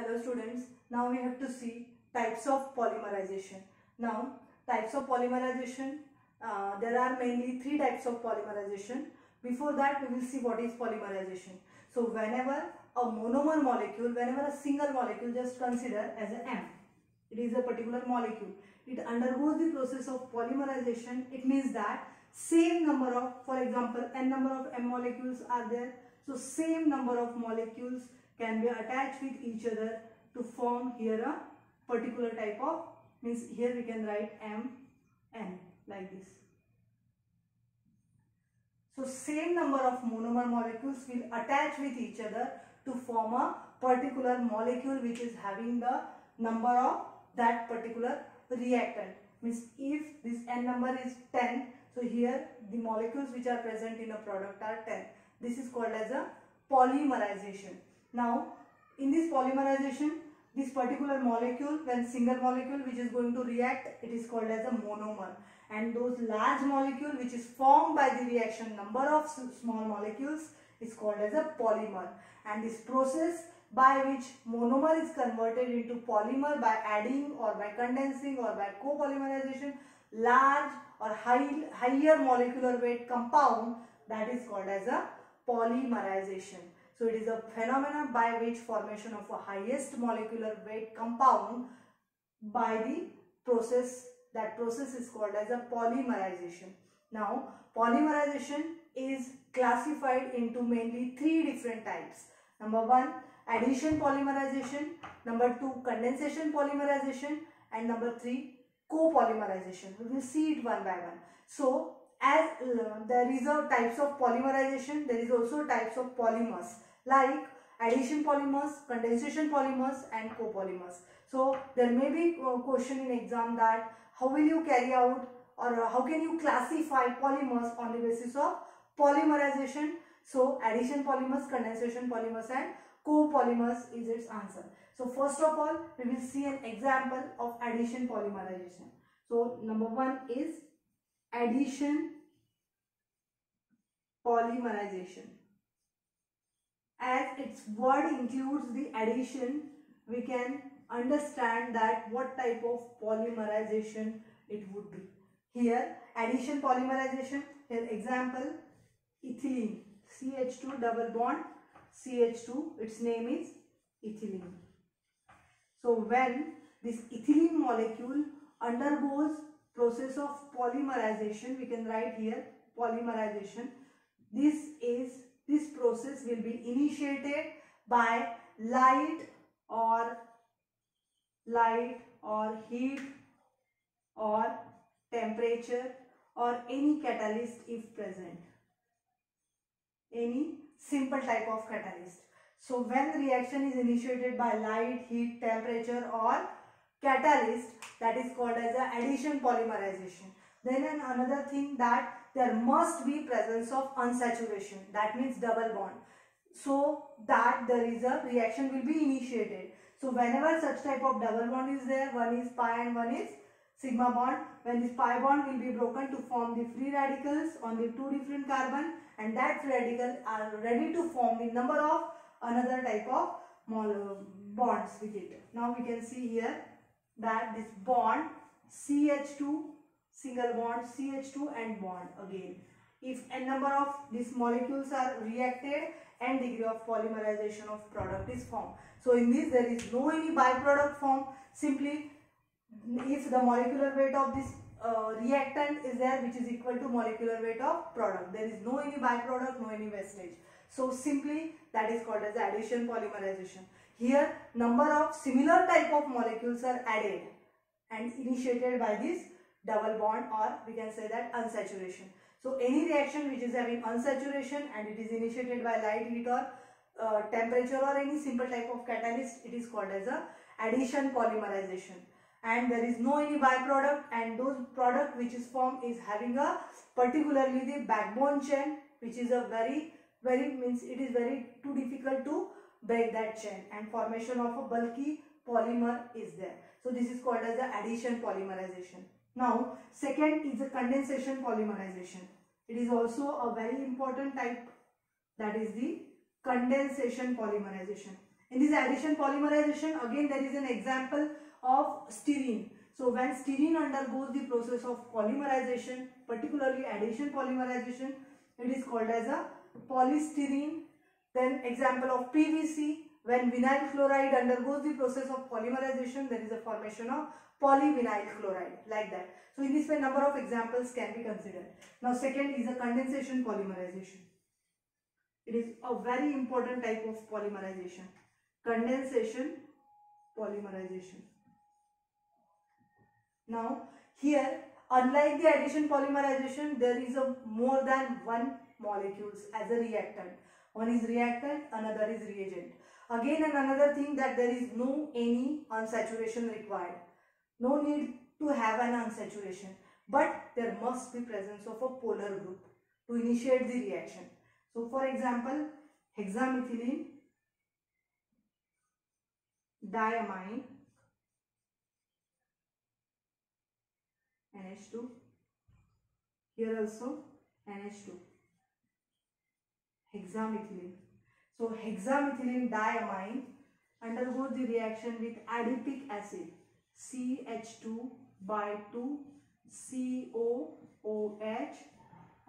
Hello students, now we have to see types of polymerization. Now types of polymerization, there are mainly three types of polymerization. Before that we will see what is polymerization. So whenever a monomer molecule, whenever a single molecule, just consider as an M, it is a particular molecule, it undergoes the process of polymerization. It means that same number of, for example, n number of M molecules are there, so same number of molecules can be attached with each other to form here a particular type of, means here we can write MN like this. So same number of monomer molecules will attach with each other to form a particular molecule which is having the number of that particular reactant. Means if this N number is 10, so here the molecules which are present in a product are 10. This is called as a polymerization. Now in this polymerization, this particular molecule, when single molecule which is going to react, it is called as a monomer, and those large molecule which is formed by the reaction number of small molecules is called as a polymer. And this process by which monomer is converted into polymer by adding or by condensing or by copolymerization large or higher molecular weight compound, that is called as a polymerization. So it is a phenomenon by which formation of a highest molecular weight compound by the process, that process is called as a polymerization. Now polymerization is classified into mainly three different types. Number one, addition polymerization, number two, condensation polymerization, and number three, copolymerization. We will see it one by one. So as there is a types of polymerization, there is also types of polymers like addition polymers, condensation polymers, and copolymers. So there may be a question in exam that how will you carry out or how can you classify polymers on the basis of polymerization. So addition polymers, condensation polymers, and copolymers is its answer. So first of all we will see an example of addition polymerization. So number one is addition polymerization. As its word includes the addition, we can understand that what type of polymerization it would be. Here addition polymerization, here example, ethylene, CH2 double bond CH2, its name is ethylene. So when this ethylene molecule undergoes process of polymerization, we can write here polymerization. This process will be initiated by light or heat or temperature or any catalyst if present, any simple type of catalyst. So when the reaction is initiated by light, heat, temperature or catalyst, that is called as a addition polymerization. Then another thing, that there must be presence of unsaturation, that means double bond, so that there is a reaction will be initiated. So whenever such type of double bond is there, one is pi and one is sigma bond, when this pi bond will be broken to form the free radicals on the two different carbon, and that free radicals are ready to form the number of another type of bonds with it. Now we can see here that this bond CH2, single bond CH2 and bond again. If n number of these molecules are reacted, n degree of polymerization of product is formed. So in this there is no any byproduct form. Simply if the molecular weight of this reactant is there which is equal to molecular weight of product, there is no any byproduct, no any wastage. So simply that is called as addition polymerization. Here number of similar type of molecules are added and initiated by this double bond, or we can say that unsaturation. So any reaction which is having unsaturation and it is initiated by light, heat or temperature or any simple type of catalyst, it is called as a addition polymerization. And there is no any byproduct, and those product which is formed is having a particularly the backbone chain, which is a very means it is very too difficult to break that chain, and formation of a bulky polymer is there. So this is called as the addition polymerization. Now second is the condensation polymerization. It is also a very important type, that is the condensation polymerization. In this addition polymerization, again there is an example of styrene. So when styrene undergoes the process of polymerization, particularly addition polymerization, it is called as a polystyrene. Then example of PVC, when vinyl chloride undergoes the process of polymerization, there is a formation of polyvinyl chloride, like that. So in this way number of examples can be considered. Now second is a condensation polymerization. It is a very important type of polymerization. Condensation polymerization. Now here, unlike the addition polymerization, there is a more than one molecules as a reactant. One is reactant, another is reagent. Again, and another thing, that there is no any unsaturation required. No need to have an unsaturation, but there must be presence of a polar group to initiate the reaction. So for example, hexamethylene diamine NH2, here also NH2, hexamethylene. So hexamethylene diamine undergoes the reaction with adipic acid, CH2 by 2 COOH,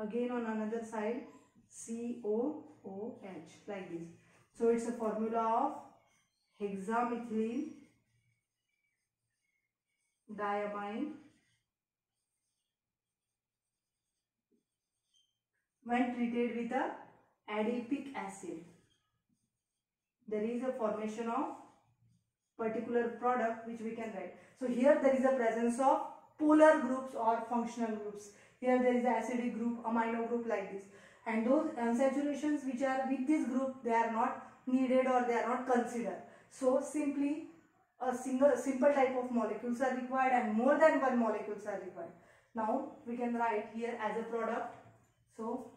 again on another side COOH, like this. So it's a formula of hexamethylene diamine when treated with a adipic acid. There is a formation of particular product which we can write. So here there is a presence of polar groups or functional groups. Here there is the acidic group, amino group, like this. And those unsaturations which are with this group, they are not needed or they are not considered. So simply a simple type of molecules are required and more than one molecules are required. Now we can write here as a product. So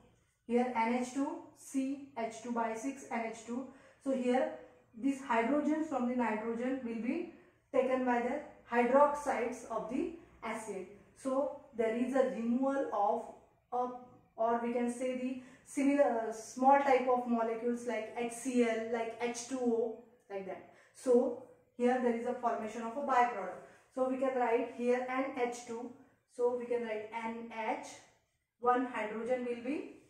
here NH2, CH2 by 6 NH2. So here these hydrogens from the nitrogen will be taken by the hydroxides of the acid. So there is a removal of or we can say the similar small type of molecules like HCl, like H2O, like that. So here there is a formation of a byproduct. So we can write here NH2. So we can write NH. One hydrogen will be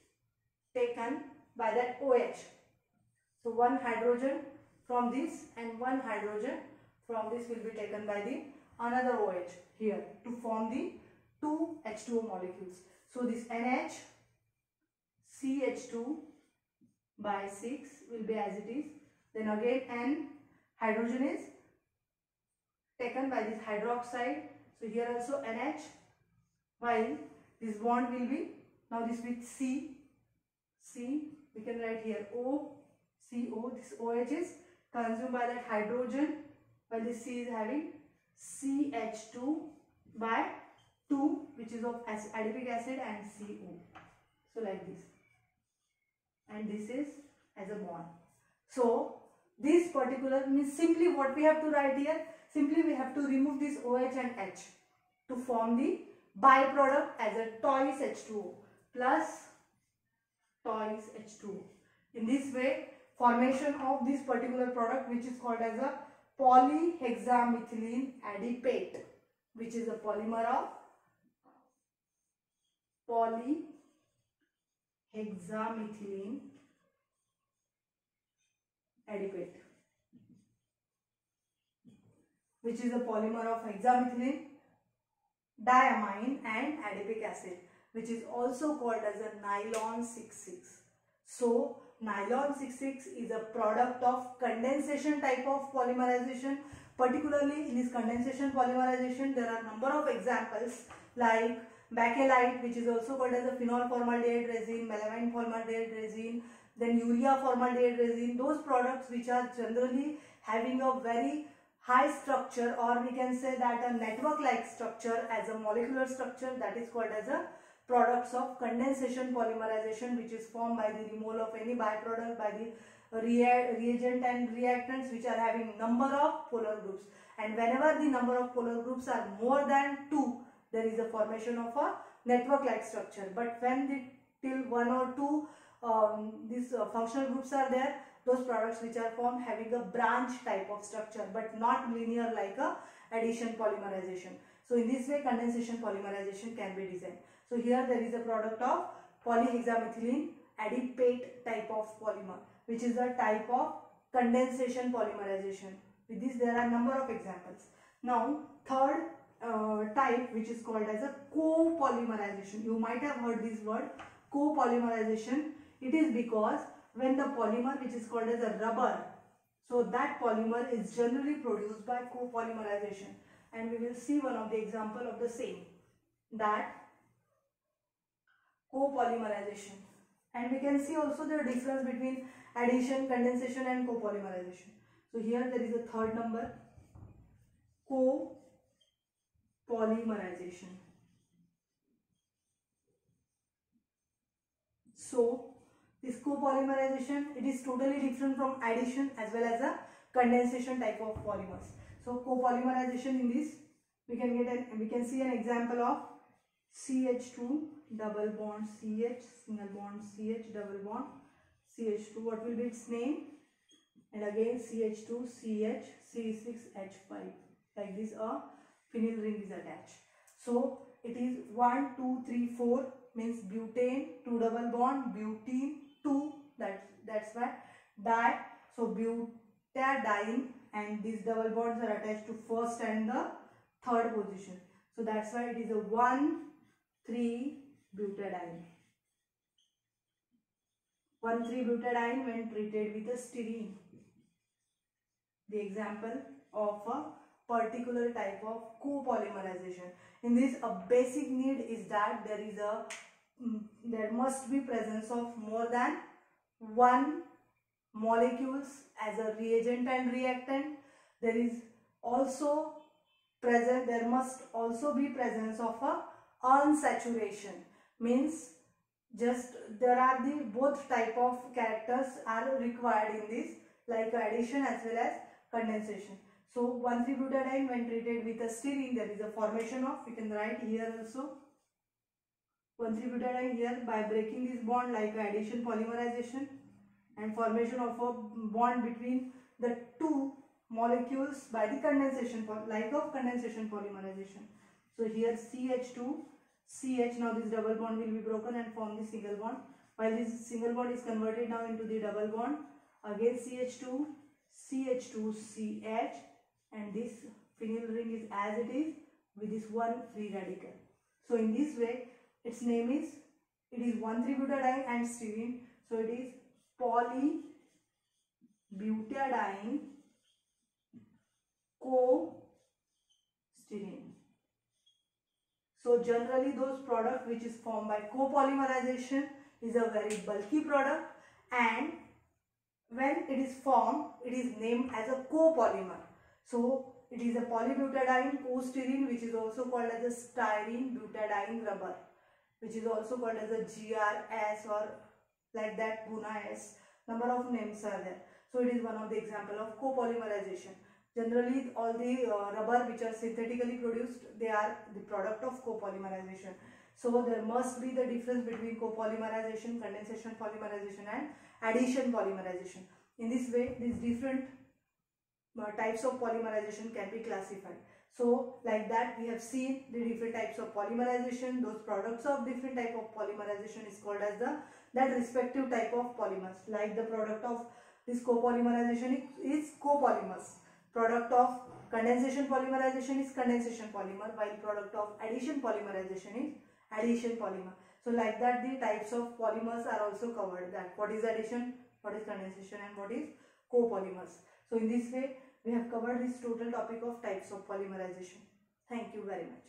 taken by that OH. So one hydrogen from this and one hydrogen from this will be taken by the another OH here to form the two H2O molecules. So this NH CH2 by 6 will be as it is. Then again N hydrogen is taken by this hydroxide. So here also NH, while this bond will be now this with C, we can write here O, CO. This OH is consumed by that hydrogen, while this C is having CH2 by 2, which is of adipic acid, and CO. So like this, and this is as a bond. So this particular means simply what we have to write here, simply we have to remove this OH and H to form the byproduct as a twice H2O plus twice H2O. In this way, formation of this particular product, which is called as a polyhexamethylene adipate, which is a polymer of polyhexamethylene adipate, which is a polymer of hexamethylene diamine and adipic acid, which is also called as a nylon 6,6. So nylon 6,6 is a product of condensation type of polymerization. Particularly in this condensation polymerization, there are a number of examples like bakelite, which is also called as a phenol formaldehyde resin, melamine formaldehyde resin, then urea formaldehyde resin. Those products which are generally having a very high structure, or we can say that a network like structure as a molecular structure, that is called as a products of condensation polymerization, which is formed by the removal of any byproduct by the reagent and reactants which are having number of polar groups. And whenever the number of polar groups are more than 2, there is a formation of a network like structure. But when the till 1 or 2 these functional groups are there, those products which are formed having a branch type of structure but not linear like a addition polymerization. So in this way condensation polymerization can be designed. So here there is a product of polyhexamethylene adipate type of polymer, which is a type of condensation polymerization. With this there are number of examples. Now third type, which is called as a copolymerization. You might have heard this word copolymerization. It is because when the polymer which is called as a rubber, so that polymer is generally produced by copolymerization, and we will see one of the example of the same, that copolymerization. And we can see also the difference between addition, condensation and copolymerization. So here there is a third number, copolymerization. So this copolymerization, it is totally different from addition as well as a condensation type of polymers. So copolymerization, in this we can see an example of CH2 double bond CH, single bond CH, double bond CH2. What will be its name? And again CH2 CH C6H5. Like this a phenyl ring is attached. So it is 1 2 3 4 means butane, 2 double bond, butene 2, that's why di. So butadiene, and these double bonds are attached to first and the third position. So that's why it is a 1,3-butadiene. 1,3-butadiene when treated with a styrene. The example of a particular type of copolymerization. In this, a basic need is that there must be presence of more than one molecules as a reagent and reactant. There must also be presence of a unsaturation, means just there are the both type of characters are required in this, like addition as well as condensation. So 1,3-butadiene when treated with a styrene, there is a formation of, we can write here also 1,3-butadiene here by breaking this bond like addition polymerization, and formation of a bond between the two molecules by the condensation, like of condensation polymerization. So here CH2 CH, now this double bond will be broken and form the single bond. While this single bond is converted now into the double bond, again CH2 CH2 CH, and this phenyl ring is as it is with this one free radical. So in this way its name is, it is 1,3-butadiene and styrene, so it is polybutadiene co-styrene. So generally those product which is formed by copolymerization is a very bulky product, and when it is formed it is named as a copolymer. So it is a polybutadiene co-styrene, which is also called as a styrene butadiene rubber, which is also called as a GRS or like that GUNA-S. Number of names are there. So it is one of the example of copolymerization. Generally all the rubber which are synthetically produced, they are the product of copolymerization. So there must be the difference between copolymerization, condensation polymerization and addition polymerization. In this way these different types of polymerization can be classified. So like that we have seen the different types of polymerization. Those products of different type of polymerization is called as that respective type of polymers. Like the product of this copolymerization is copolymers. Product of condensation polymerization is condensation polymer, while product of addition polymerization is addition polymer. So like that the types of polymers are also covered, that what is addition, what is condensation and what is copolymers. So in this way we have covered this total topic of types of polymerization. Thank you very much.